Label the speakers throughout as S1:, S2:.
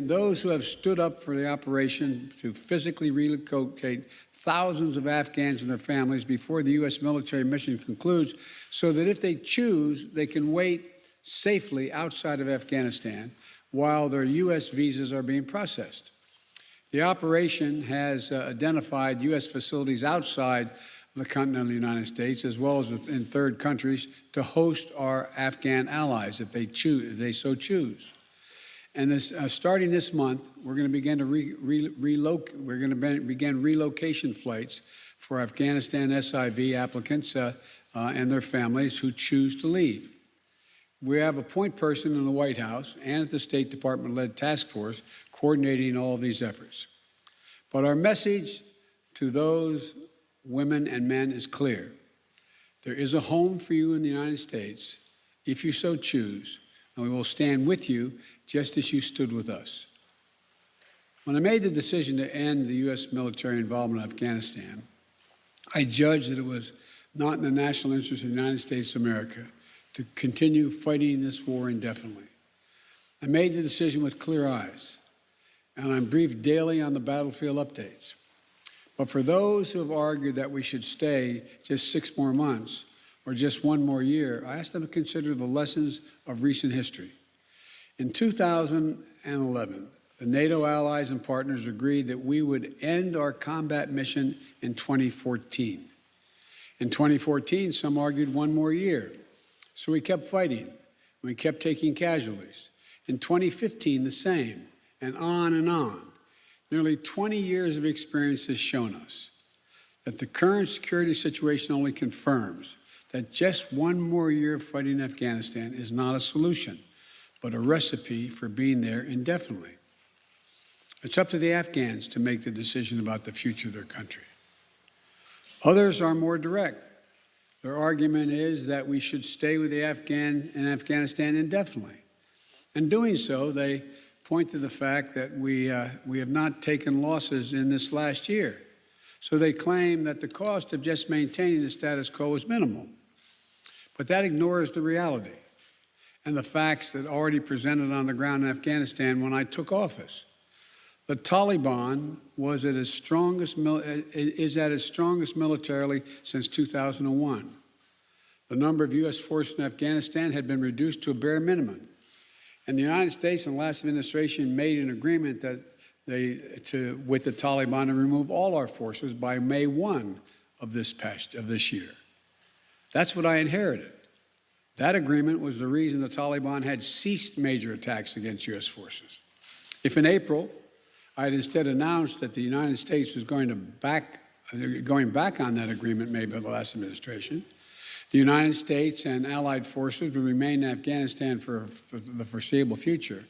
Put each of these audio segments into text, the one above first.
S1: Those who have stood up for the operation to physically relocate thousands of Afghans and their families before the U.S. military mission concludes, so that if they choose, they can wait safely outside of Afghanistan while their U.S. visas are being processed. The operation has identified U.S. facilities outside of the continental United States, as well as in third countries, to host our Afghan allies if they so choose. And starting this month, we're going to begin to begin relocation flights for Afghanistan SIV applicants and their families who choose to leave. We have a point person in the White House and at the State Department-led task force coordinating all of these efforts. But our message to those women and men is clear. There is a home for you in the United States if you so choose, and we will stand with you just as you stood with us. When I made the decision to end the U.S. military involvement in Afghanistan, I judged that it was not in the national interest of the United States of America to continue fighting this war indefinitely. I made the decision with clear eyes, and I'm briefed daily on the battlefield updates. But for those who have argued that we should stay just 6 more months or just 1 more year, I asked them to consider the lessons of recent history. In 2011, the NATO allies and partners agreed that we would end our combat mission in 2014. In 2014, some argued 1 more year. So we kept fighting. We kept taking casualties. In 2015, the same, and on and on. Nearly 20 years of experience has shown us that the current security situation only confirms that just 1 more year of fighting Afghanistan is not a solution, but a recipe for being there indefinitely. It's up to the Afghans to make the decision about the future of their country. Others are more direct. Their argument is that we should stay with the Afghanistan indefinitely. In doing so, they point to the fact that we have not taken losses in this last year. So they claim that the cost of just maintaining the status quo is minimal. But that ignores the reality and the facts that already presented on the ground in Afghanistan when I took office. The Taliban is at its strongest militarily since 2001. The number of U.S. forces in Afghanistan had been reduced to a bare minimum. And the United States and the last administration made an agreement with the Taliban to remove all our forces by May 1 of this year. That's what I inherited. That agreement was the reason the Taliban had ceased major attacks against U.S. forces. If in April, I had instead announced that the United States was going back on that agreement made by the last administration, the United States and allied forces would remain in Afghanistan for the foreseeable future,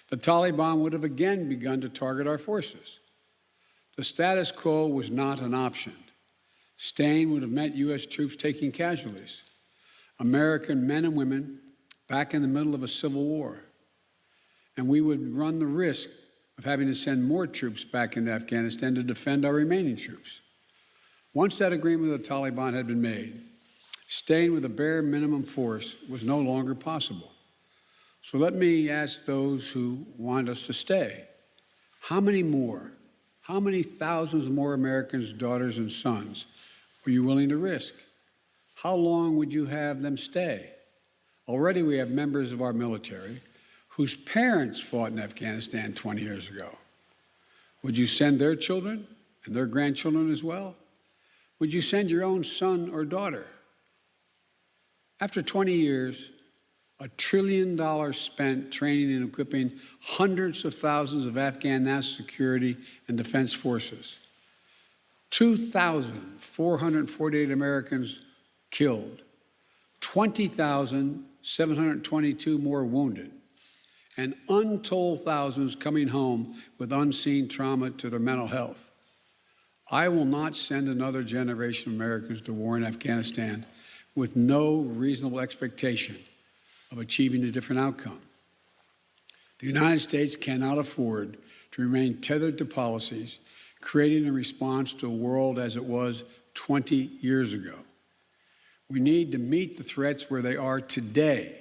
S1: the Taliban would have again begun to target our forces. The status quo was not an option. Staying would have meant U.S. troops taking casualties, American men and women back in the middle of a civil war. And we would run the risk of having to send more troops back into Afghanistan to defend our remaining troops. Once that agreement with the Taliban had been made, staying with a bare minimum force was no longer possible. So let me ask those who want us to stay, how many thousands more Americans' daughters and sons are you willing to risk? How long would you have them stay? Already we have members of our military whose parents fought in Afghanistan 20 years ago. Would you send their children and their grandchildren as well? Would you send your own son or daughter? After 20 years, $1 trillion spent training and equipping hundreds of thousands of Afghan national security and defense forces, 2,448 Americans killed, 20,722 more wounded, and untold thousands coming home with unseen trauma to their mental health. I will not send another generation of Americans to war in Afghanistan with no reasonable expectation of achieving a different outcome. The United States cannot afford to remain tethered to policies created in response to a world as it was 20 years ago. We need to meet the threats where they are today.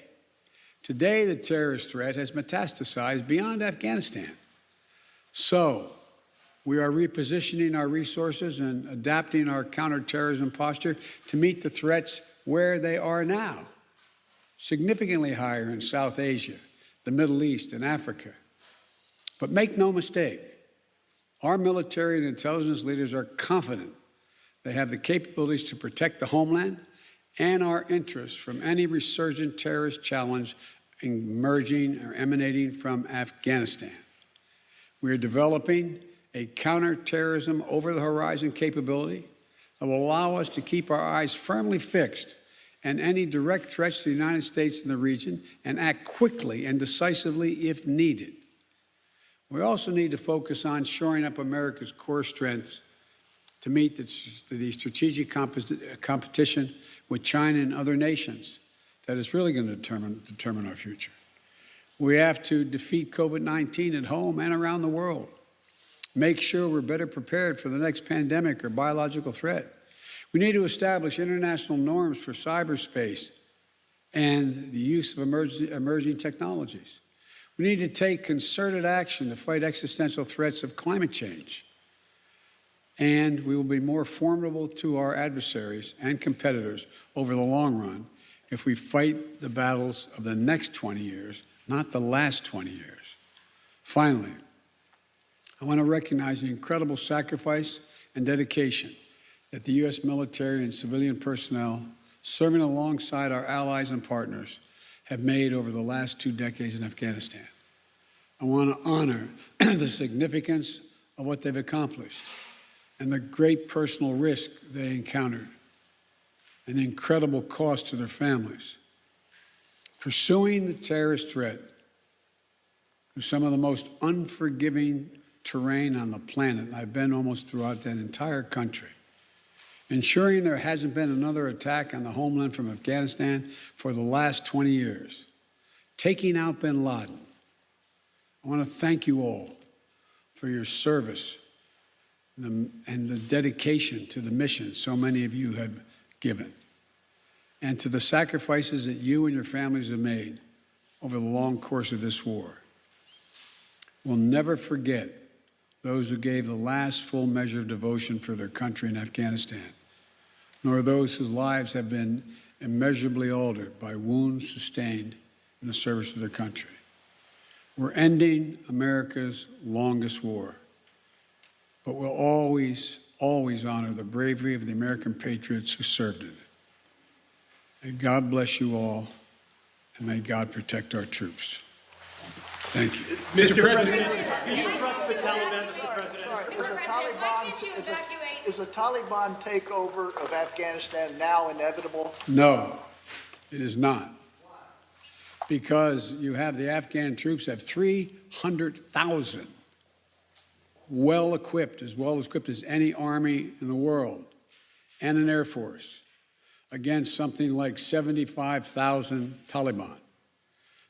S1: Today, the terrorist threat has metastasized beyond Afghanistan. So, we are repositioning our resources and adapting our counterterrorism posture to meet the threats where they are now, significantly higher in South Asia, the Middle East, and Africa. But make no mistake, our military and intelligence leaders are confident they have the capabilities to protect the homeland and our interests from any resurgent terrorist challenge emerging or emanating from Afghanistan. We are developing a counterterrorism over-the-horizon capability that will allow us to keep our eyes firmly fixed on any direct threats to the United States and the region and act quickly and decisively if needed. We also need to focus on shoring up America's core strengths to meet the strategic competition with China and other nations that is really going to determine our future. We have to defeat COVID-19 at home and around the world. Make sure we're better prepared for the next pandemic or biological threat. We need to establish international norms for cyberspace and the use of emerging technologies. We need to take concerted action to fight existential threats of climate change. And we will be more formidable to our adversaries and competitors over the long run if we fight the battles of the next 20 years, not the last 20 years. Finally, I want to recognize the incredible sacrifice and dedication that the U.S. military and civilian personnel serving alongside our allies and partners have made over the last 2 decades in Afghanistan. I want to honor the significance of what they've accomplished and the great personal risk they encountered and the incredible cost to their families. Pursuing the terrorist threat through some of the most unforgiving terrain on the planet. I've been almost throughout that entire country. Ensuring there hasn't been another attack on the homeland from Afghanistan for the last 20 years. Taking out bin Laden. I want to thank you all for your service and the dedication to the mission so many of you have given, and to the sacrifices that you and your families have made over the long course of this war. We'll never forget those who gave the last full measure of devotion for their country in Afghanistan, nor those whose lives have been immeasurably altered by wounds sustained in the service of their country. We're ending America's longest war, but we'll always, always honor the bravery of the American patriots who served in it. May God bless you all, and may God protect our troops. Thank you.
S2: Mr. President, do you trust the Taliban, Mr. President?
S3: Is the Taliban takeover of Afghanistan now inevitable?
S1: No, it is not. Because you have the Afghan troops have 300,000 well-equipped as any army in the world, and an Air Force, against something like 75,000 Taliban.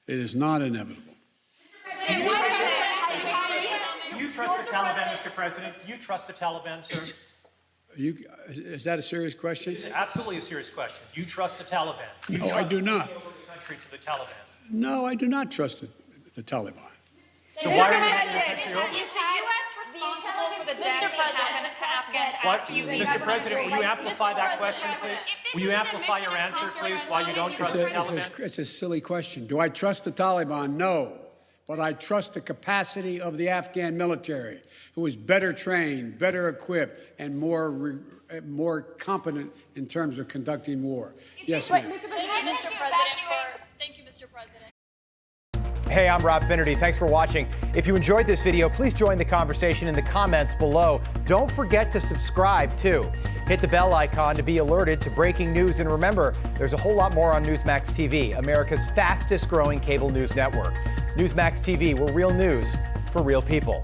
S1: It is not inevitable.
S2: Do you trust the Taliban, Mr. President? Do you trust the Taliban, sir?
S1: Is that a serious question?
S2: It's absolutely a serious question. Do you trust the Taliban?
S1: No, I do not.
S2: Over the country to the Taliban.
S1: No, I do not trust the Taliban.
S2: So why are you making the country over?
S4: Is the U.S. responsible for the deaths that happened to Afghans after you leave?
S2: Mr. President, will you amplify that question, please? Will you amplify your answer, please, why you don't trust the Taliban?
S1: It's a silly question. Do I trust the Taliban? No. But I trust the capacity of the Afghan military, who is better trained, better equipped, and more competent in terms of conducting war. Yes, ma'am.
S4: Thank you, Mr. President.
S5: Hey, I'm Rob Finnerty. Thanks for watching. If you enjoyed this video, please join the conversation in the comments below. Don't forget to subscribe, too. Hit the bell icon to be alerted to breaking news. And remember, there's a whole lot more on Newsmax TV, America's fastest growing cable news network. Newsmax TV, we're real news for real people.